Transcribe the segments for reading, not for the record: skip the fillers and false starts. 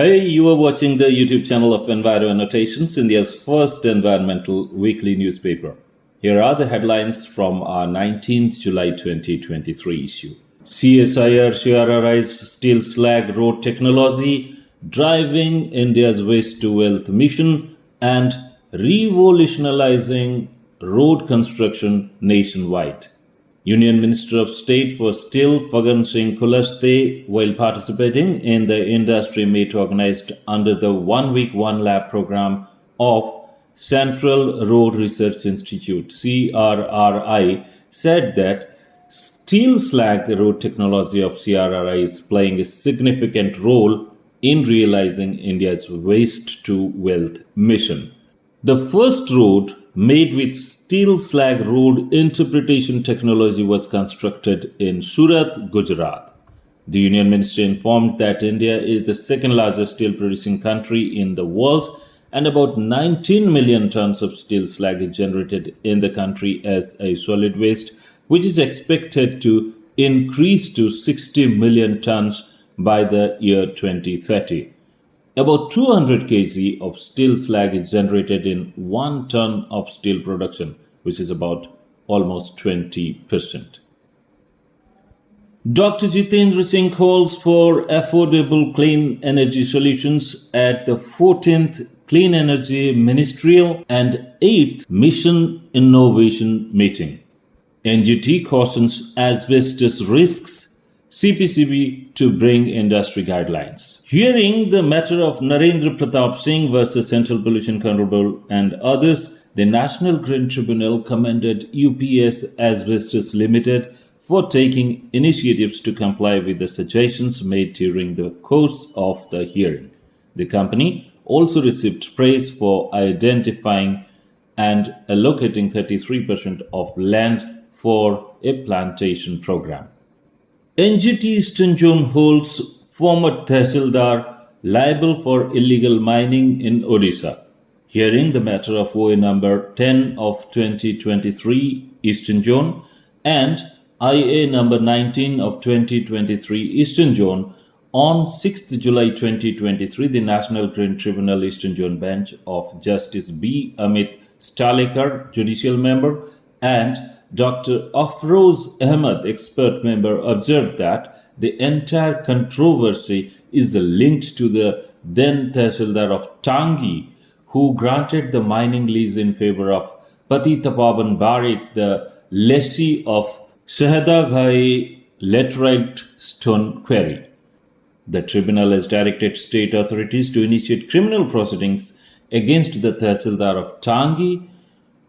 Hey, you are watching the YouTube channel of Enviro Annotations, India's first environmental weekly newspaper. Here are the headlines from our 19th July 2023 issue. CSIR-CRRI's steel slag road technology, driving India's waste to wealth mission, and revolutionizing road construction nationwide. Union Minister of State for Steel Fagan Singh Khulaste, while participating in the industry meet organized under the 1 week 1 lab program of Central Road Research Institute CRRI, said that steel slag road technology of CRRI is playing a significant role in realizing India's waste to wealth mission. The first road made with steel slag road interpretation technology was constructed in Surat, Gujarat. The Union Ministry informed that India is the second largest steel producing country in the world, and about 19 million tons of steel slag is generated in the country as a solid waste, which is expected to increase to 60 million tons by the year 2030. About 200 kg of steel slag is generated in 1 ton of steel production, which is about almost 20%. Dr. Jitendra Singh calls for affordable clean energy solutions at the 14th Clean Energy Ministerial and 8th Mission Innovation Meeting. NGT cautions asbestos risks, CPCB to bring industry guidelines. Hearing the matter of Narendra Pratap Singh versus Central Pollution Control Board and others, the National Green Tribunal commended UPS Asbestos Limited for taking initiatives to comply with the suggestions made during the course of the hearing. The company also received praise for identifying and allocating 33% of land for a plantation program. NGT Eastern Zone holds former Tahsildar liable for illegal mining in Odisha. Hearing the matter of OA number 10 of 2023 Eastern Zone and IA number 19 of 2023 Eastern Zone, on 6th July 2023, the National Green Tribunal Eastern Zone Bench of Justice B. Amit Stalekar, judicial member, and Dr. Afroz Ahmed, expert member, observed that the entire controversy is linked to the then Tahsildar of Tangi, who granted the mining lease in favor of Patita Pawan Barik, the lessee of Shahadaghai laterite stone quarry. The tribunal has directed state authorities to initiate criminal proceedings against the Tahsildar of Tangi,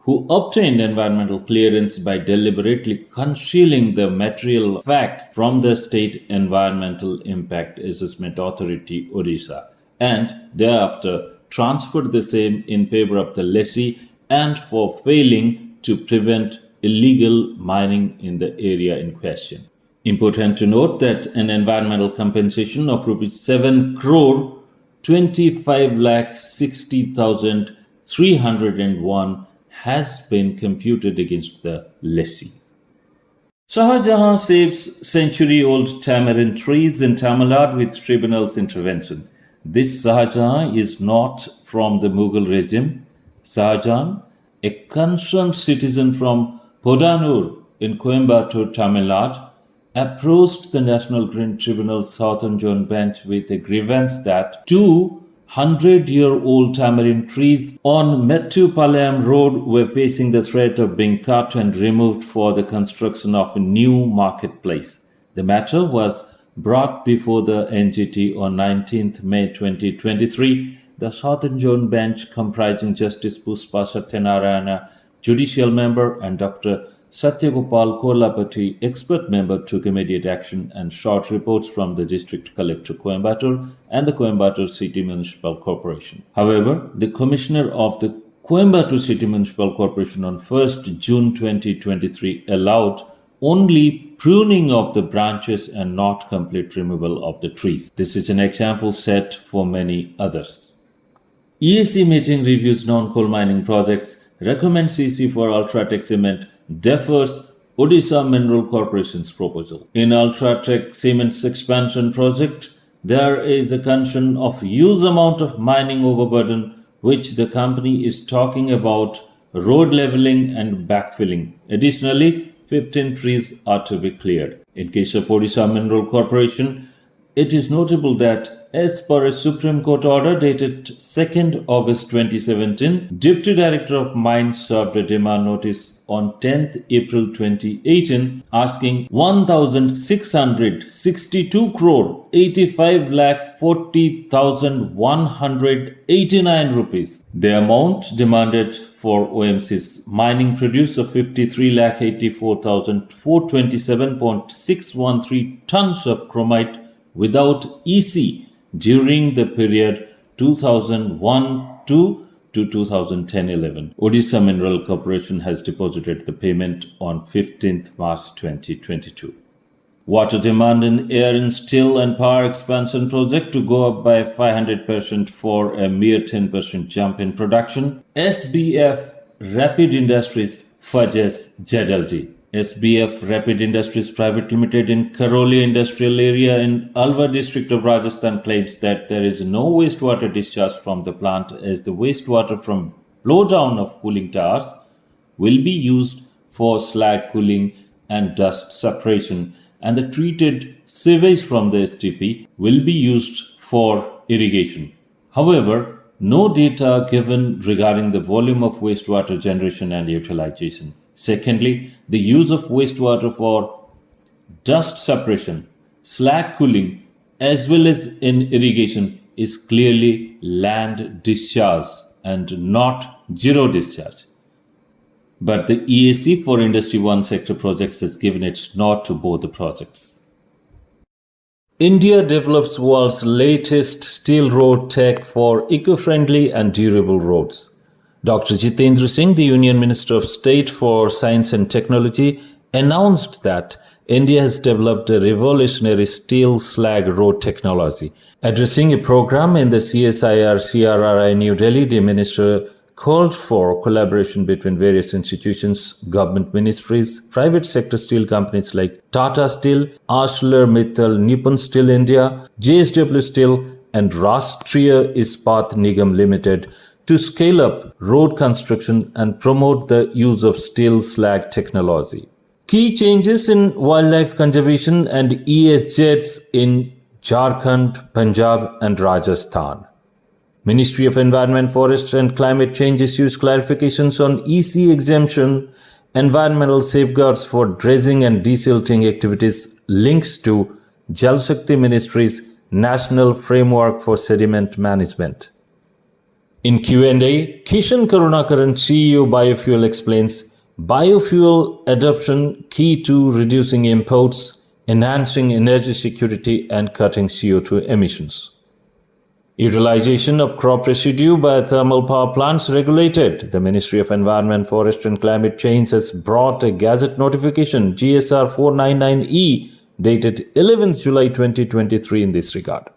who obtained environmental clearance by deliberately concealing the material facts from the State Environmental Impact Assessment Authority, Odisha, and thereafter transferred the same in favor of the lessee and for failing to prevent illegal mining in the area in question. Important to note that an environmental compensation of rupees 7 crore 25 lakh 60,301 has been computed against the lessee. Shahjahan saves century-old tamarind trees in Tamil Nadu with tribunal's intervention. This Shahjahan is not from the Mughal regime. Shahjahan, a concerned citizen from Podanur in Coimbatore, Tamil Nadu, approached the National Green Tribunal Southern Zone Bench with a grievance that 200-year-old tamarind trees on Mettupalayam Road were facing the threat of being cut and removed for the construction of a new marketplace. The matter was brought before the NGT on 19th May 2023. The Southern Zone Bench, comprising Justice Puspa Satyanarayana, judicial member, and Dr. Satyagopal Kolapati, expert member, took immediate action and sought reports from the District Collector Coimbatore and the Coimbatore City Municipal Corporation. However, the Commissioner of the Coimbatore City Municipal Corporation on 1st June 2023 allowed only pruning of the branches and not complete removal of the trees. This is an example set for many others. EAC meeting reviews non-coal mining projects, recommends EC for Ultratech Cement, defers Odisha Mineral Corporation's proposal. In Ultratech Cement's expansion project, there is a concern of huge amount of mining overburden, which the company is talking about road leveling and backfilling. Additionally, 15 trees are to be cleared. In case of Odisha Mineral Corporation, it is notable that as per a Supreme Court order dated 2nd August 2017, Deputy Director of Mines served a demand notice on 10th April 2018 asking 1,662 crore 85 lakh 40,189 rupees. The amount demanded for OMC's mining produce of 53 lakh 84,427.613 tons of chromite without EC during the period 2001 to 2010-11. Odisha Mineral Corporation has deposited the payment on 15th March 2022. Water demand in Airan Steel and Power expansion project to go up by 500% for a mere 10% jump in production. SBF Rapid Industries fudges ZLD. SBF Rapid Industries Private Limited in Karoli Industrial Area in Alwar district of Rajasthan claims that there is no wastewater discharge from the plant as the wastewater from blowdown of cooling towers will be used for slag cooling and dust separation, and the treated sewage from the STP will be used for irrigation. However, no data given regarding the volume of wastewater generation and utilization. Secondly, the use of wastewater for dust separation, slag cooling, as well as in irrigation is clearly land discharge and not zero discharge. But the EAC for Industry 1 sector projects has given its nod to both the projects. India develops world's latest steel road tech for eco-friendly and durable roads. Dr. Jitendra Singh, the Union Minister of State for Science and Technology, announced that India has developed a revolutionary steel slag road technology. Addressing a program in the CSIR-CRRI New Delhi, the minister called for collaboration between various institutions, government ministries, private sector steel companies like Tata Steel, ArcelorMittal, Nippon Steel India, JSW Steel, and Rashtriya Ispat Nigam Limited to scale up road construction and promote the use of steel slag technology. Key changes in wildlife conservation and ESZs in Jharkhand, Punjab, and Rajasthan. Ministry of Environment, Forest and Climate Change issues clarifications on EC exemption, environmental safeguards for dredging and desilting activities, links to Jal Shakti Ministry's National Framework for Sediment Management. In Q&A, Kishan Karunakaran, CEO Biofuel, explains biofuel adoption key to reducing imports, enhancing energy security and cutting CO2 emissions. Utilization of crop residue by thermal power plants regulated. The Ministry of Environment, Forest and Climate Change has brought a Gazette notification GSR 499E dated 11th July 2023 in this regard.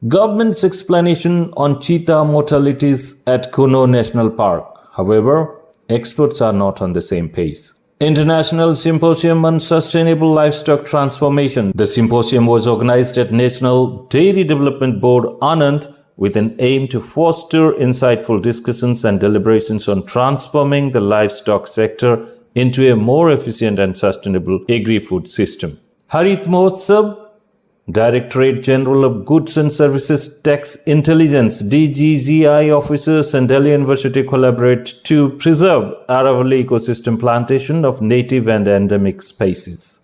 Government's explanation on cheetah mortalities at Kuno National Park. However, experts are not on the same page. International Symposium on Sustainable Livestock Transformation. The symposium was organized at National Dairy Development Board, Anand, with an aim to foster insightful discussions and deliberations on transforming the livestock sector into a more efficient and sustainable agri-food system. Harit Mahotsav, Directorate General of Goods and Services Tax Intelligence DGGI officers and Delhi University collaborate to preserve Aravalli ecosystem plantation of native and endemic species.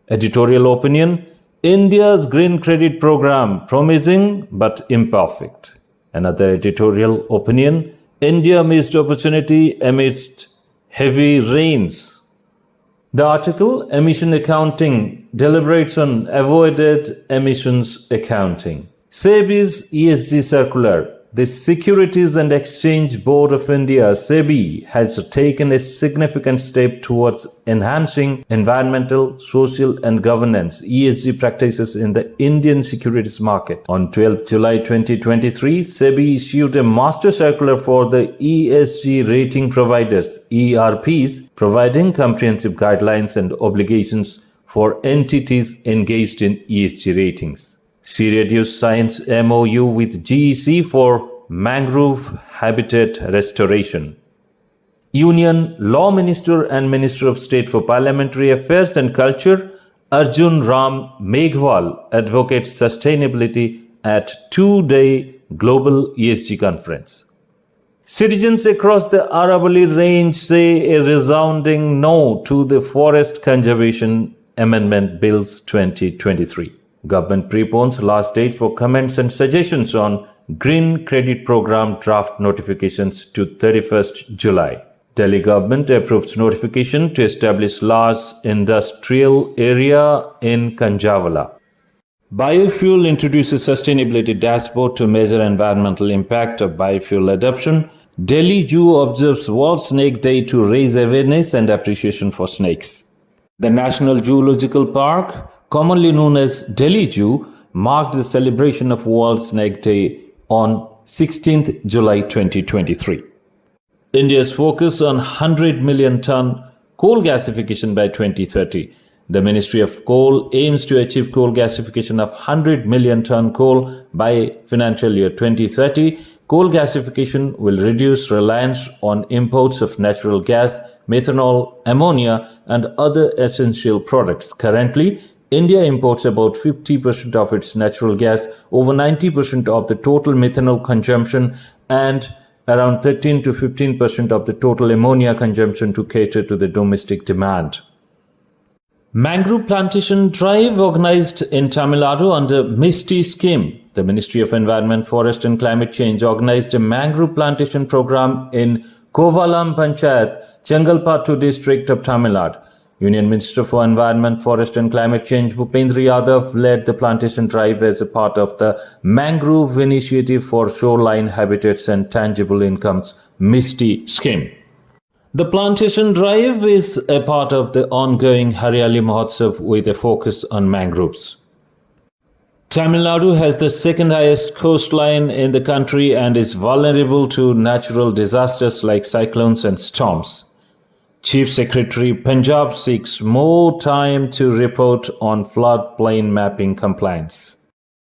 Editorial opinion: India's Green Credit Program promising but imperfect. Another editorial opinion: India missed opportunity amidst heavy rains. The article, Emission Accounting, deliberates on avoided emissions accounting. SEBI's ESG circular. The Securities and Exchange Board of India, SEBI, has taken a significant step towards enhancing environmental, social and governance ESG practices in the Indian securities market. On 12 July 2023, SEBI issued a master circular for the ESG rating providers, ERPs, providing comprehensive guidelines and obligations for entities engaged in ESG ratings. Sirius signs MOU with GEC for mangrove habitat restoration. Union Law Minister and Minister of State for Parliamentary Affairs and Culture Arjun Ram Meghwal advocates sustainability at two-day Global ESG Conference. Citizens across the Aravalli Range say a resounding no to the Forest Conservation Amendment Bills 2023. Government prepones last date for comments and suggestions on Green Credit Program draft notifications to 31st July. Delhi government approves notification to establish large industrial area in Kanjavala. Biofuel introduces sustainability dashboard to measure environmental impact of biofuel adoption. Delhi Zoo observes World Snake Day to raise awareness and appreciation for snakes. The National Zoological Park, commonly known as Delhi Zoo, marked the celebration of World Snake Day on 16th July 2023. India's focus on 100 million ton coal gasification by 2030. The Ministry of Coal aims to achieve coal gasification of 100 million ton coal by financial year 2030. Coal gasification will reduce reliance on imports of natural gas, methanol, ammonia, and other essential products. Currently, India imports about 50% of its natural gas, over 90% of the total methanol consumption, and around 13 to 15% of the total ammonia consumption to cater to the domestic demand. Mangrove plantation drive organized in Tamil Nadu under MISTI scheme. The Ministry of Environment, Forest and Climate Change organized a mangrove plantation program in Kovalam Panchayat, Chengalpattu district of Tamil Nadu. Union Minister for Environment, Forest and Climate Change Bhupendra Yadav led the plantation drive as a part of the Mangrove Initiative for Shoreline Habitats and Tangible Incomes MISTI scheme. The plantation drive is a part of the ongoing Hariyali Mahotsav with a focus on mangroves. Tamil Nadu has the second highest coastline in the country and is vulnerable to natural disasters like cyclones and storms. Chief Secretary Punjab seeks more time to report on floodplain mapping compliance.